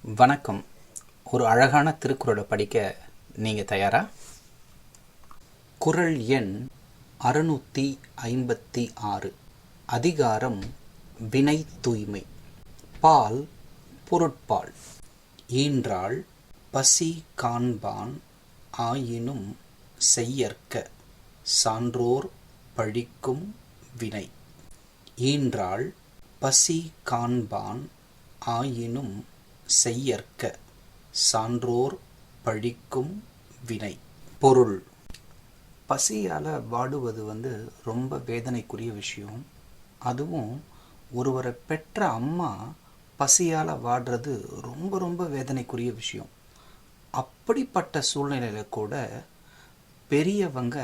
வணக்கம். ஒரு அழகான திருக்குறளை படிக்க நீங்கள் தயாரா? குறள் எண் 656. அதிகாரம் வினை தூய்மை. பால் பொருட்பால். ஈன்றாள் பசி காண்பான் ஆயினும் செய்யற்க சான்றோர் பழிக்கும் வினை. ஈன்றாள் பசி காண்பான் ஆயினும் செய்யற்க சான்றோர் பழிக்கும் வினை. பொருள்: பசியால் வாடுவது ரொம்ப வேதனைக்குரிய விஷயம். அதுவும் ஒருவரை பெற்ற அம்மா பசியால் வாடுறது ரொம்ப ரொம்ப வேதனைக்குரிய விஷயம். அப்படிப்பட்ட சூழ்நிலையில் கூட பெரியவங்க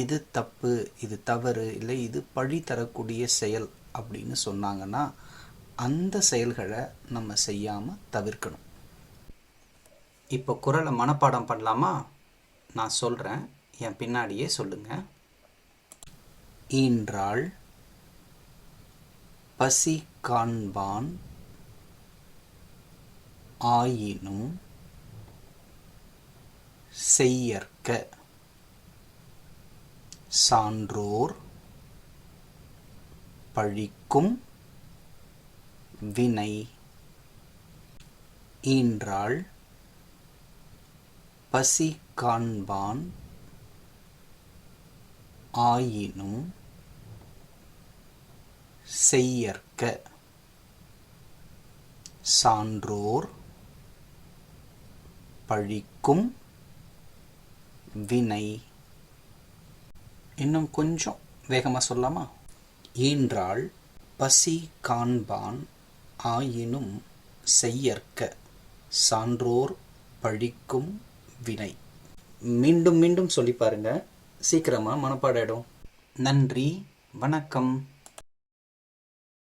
இது தப்பு, இது தவறு, இல்லை இது பழி தரக்கூடிய செயல் அப்படின்னு சொன்னாங்கன்னா அந்த செயல்களை நம்ம செய்யாமல் தவிர்க்கணும். இப்போ குறளை மனப்பாடம் பண்ணலாமா? நான் சொல்கிறேன், என் பின்னாடியே சொல்லுங்கள். ஈன்றாள் பசி காண்பான் ஆயினும் செய்யற்க சான்றோர் பழிக்கும் வினை. ஈன்றாள் பசி காண்பான் ஆயினும் செய்யற்க சான்றோர் பழிக்கும் வினை. இன்னும் கொஞ்சம் வேகமாக சொல்லலாமா? ஈன்றாள் பசி காண்பான் ஆயினும் செய்யற்க சான்றோர் பழிக்கும் வினை. மீண்டும் மீண்டும் சொல்லி பாருங்க, சீக்கிரமாக மனப்பாடம் ஆயிடும். நன்றி, வணக்கம்.